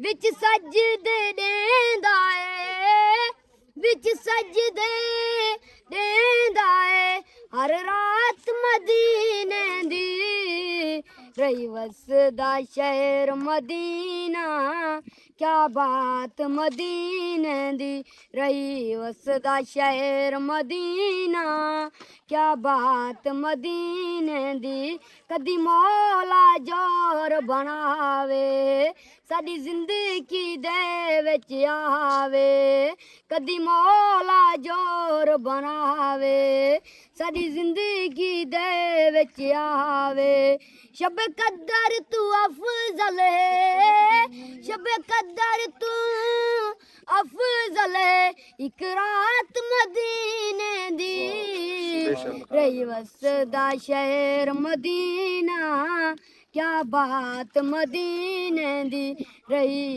विच सजदे देंदा है, विच सजदे देंदा है, हर रात मदीने दी रही वसदा शहर मदीना, क्या बात मदीने दी रही वसदा शहर मदीना, क्या बात मदीने दी। कदी मौला जोर बनावे साडी जिंदगी दे विच आवे, कदी मौला जोर बनावे साडी जिंदगी दे विच आवे। शब कदर तू अफजल है, शब कदर तू अफजल है, एक रात मदीने दी रही वसदा शहर मदीना, क्या बात मदीने दी रही।